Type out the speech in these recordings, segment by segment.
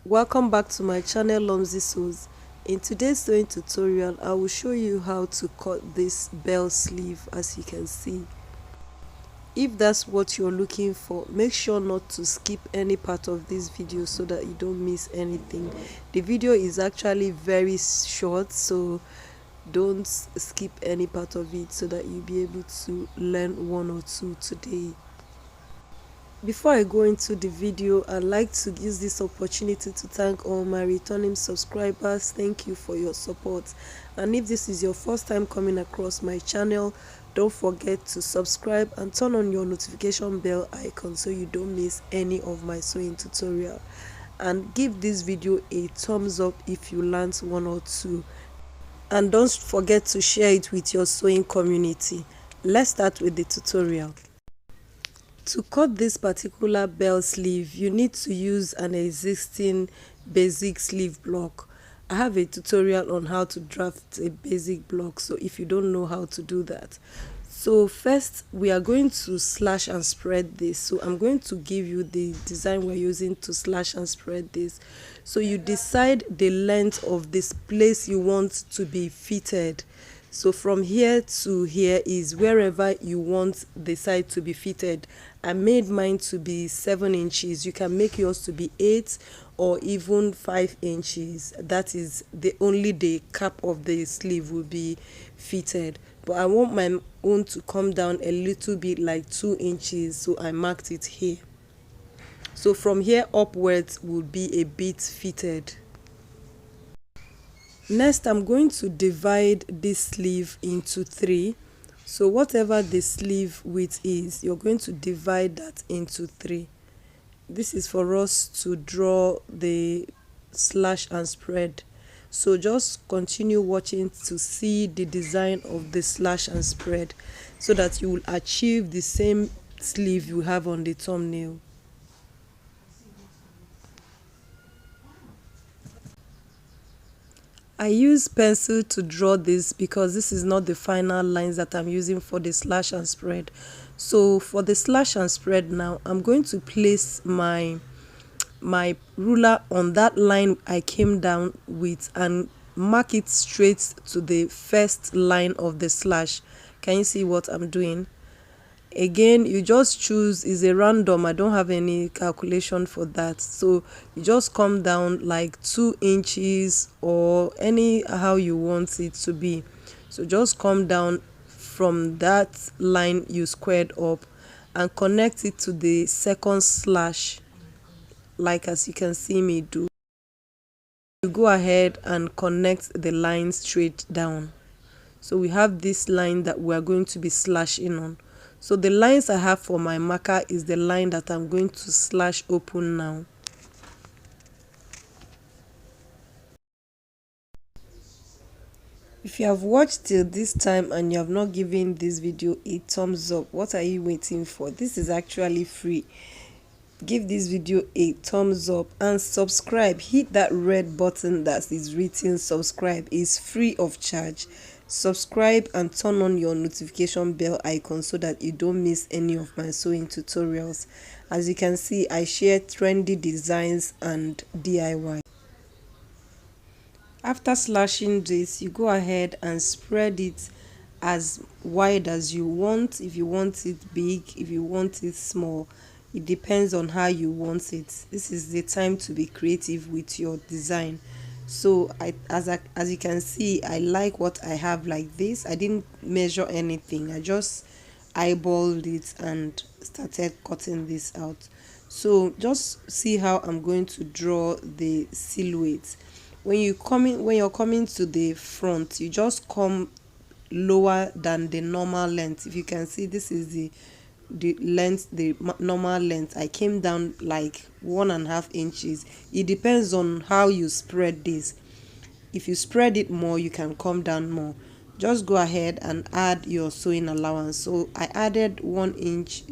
Welcome back to my channel Lomzy Sews. In today's sewing tutorial, I will show you how to cut this bell sleeve. As you can see, if that's what you're looking for, make sure not to skip any part of this video so that you don't miss anything. The video is actually very short, so don't skip any part of it so that you'll be able to learn one or two today. Before I go into the video, I'd like to use this opportunity to thank all my returning subscribers. Thank you for your support. And if this is your first time coming across my channel, don't forget to subscribe and turn on your notification bell icon so you don't miss any of my sewing tutorial. And give this video a thumbs up if you learned one or two. And don't forget to share it with your sewing community. Let's start with the tutorial. To cut this particular bell sleeve, you need to use an existing basic sleeve block. I have a tutorial on how to draft a basic block, so if you don't know how to do that. So first we are going to slash and spread this. So I'm going to give you the design we're using to slash and spread this. So you decide the length of this place you want to be fitted. So from here to here is wherever you want the side to be fitted. I made mine to be 7 inches. You can make yours to be 8 or even 5 inches. That is only the cap of the sleeve will be fitted. But I want my own to come down a little bit, like 2 inches, so I marked it here. So from here upwards will be a bit fitted. Next, I'm going to divide this sleeve into 3. So whatever the sleeve width is, you're going to divide that into 3. This is for us to draw the slash and spread. So just continue watching to see the design of the slash and spread so that you will achieve the same sleeve you have on the thumbnail. I use pencil to draw this because this is not the final lines that I'm using for the slash and spread. So for the slash and spread now, I'm going to place my ruler on that line I came down with and mark it straight to the first line of the slash. Can you see what I'm doing? Again, you just choose, is a random, I don't have any calculation for that, so you just come down like 2 inches or any how you want it to be. So just come down from that line you squared up and connect it to the second slash, like as you can see me do. You go ahead and connect the line straight down. So we have this line that we are going to be slashing on. So the lines I have for my marker is the line that I'm going to slash open now. If you have watched till this time and you have not given this video a thumbs up, what are you waiting for? This is actually free. Give this video a thumbs up and subscribe. Hit that red button that is written subscribe. It's free of charge. Subscribe and turn on your notification bell icon so that you don't miss any of my sewing tutorials. As you can see, I share trendy designs and DIY. After slashing this, you go ahead and spread it as wide as you want. If you want it big, if you want it small, it depends on how you want it. This is the time to be creative with your design. So as you can see, I like what I have like this. I didn't measure anything. I just eyeballed it and started cutting this out. So just see how I'm going to draw the silhouette. When you're coming to the front, you just come lower than the normal length. If you can see, this is the length, the normal length. I came down like 1.5 inches. It depends on how you spread this. If you spread it more, you can come down more. Just go ahead and add your sewing allowance. So I added 1 inch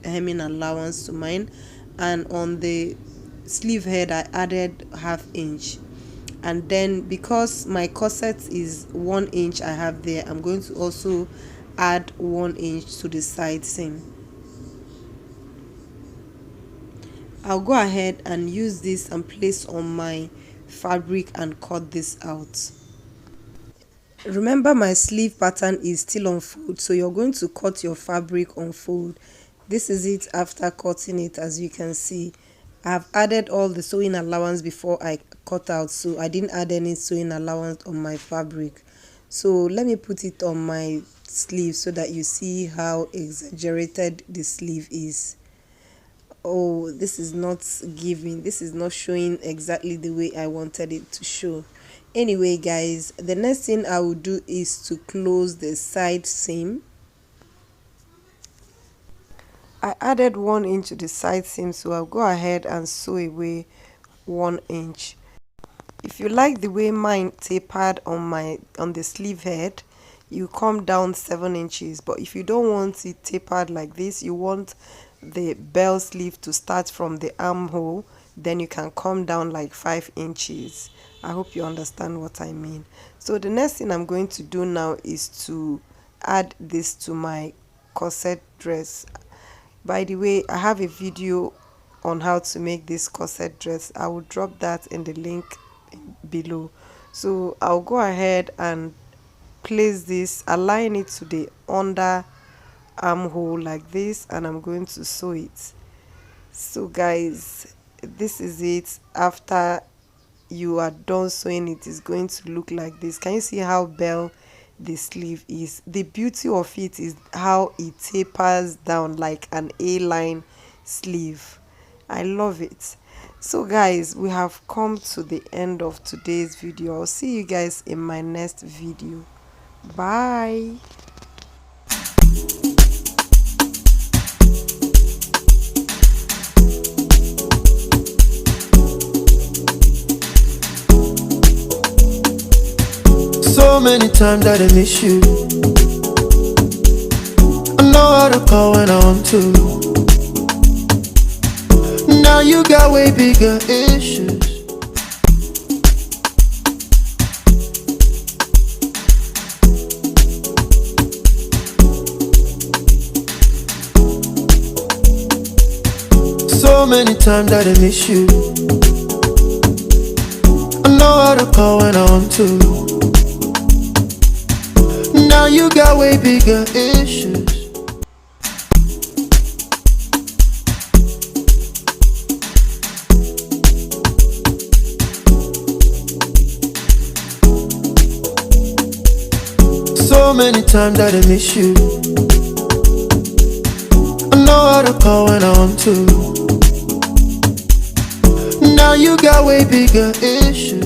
hemming allowance to mine, and on the sleeve head I added 1/2 inch. And then because my corset is 1 inch I have there, I'm going to also add 1 inch to the side seam. I'll go ahead and use this and place on my fabric and cut this out. Remember, my sleeve pattern is still on fold, so you're going to cut your fabric on fold. This is it after cutting it. As you can see, I've added all the sewing allowance before I cut out, so I didn't add any sewing allowance on my fabric. So let me put it on my sleeve so that you see how exaggerated the sleeve is. Oh, this is not giving, this is not showing exactly the way I wanted it to show. Anyway guys, the next thing I will do is to close the side seam. I added 1 inch to the side seam, so I'll go ahead and sew away 1 inch. If you like the way mine tapered on the sleeve head, you come down 7 inches. But if you don't want it tapered like this, you want the bell sleeve to start from the armhole, then you can come down like 5 inches. I hope you understand what I mean. So the next thing I'm going to do now is to add this to my corset dress. By the way, I have a video on how to make this corset dress. I will drop that in the link below. So I'll go ahead and place this, align it to the under armhole like this, and I'm going to sew it. So guys, this is it. After you are done sewing, it is going to look like this. Can you see how bell the sleeve is? The beauty of it is how it tapers down like an A-line sleeve. I love it. So guys, we have come to the end of today's video. I'll see you guys in my next video. Bye. So many times that I miss you. I know how to call when I want to. Now you got way bigger issues. So many times that I miss you. I know how to call when I want to. Now you got way bigger issues. So many times that I miss you. I know how to call when I want to. Now you got way bigger issues.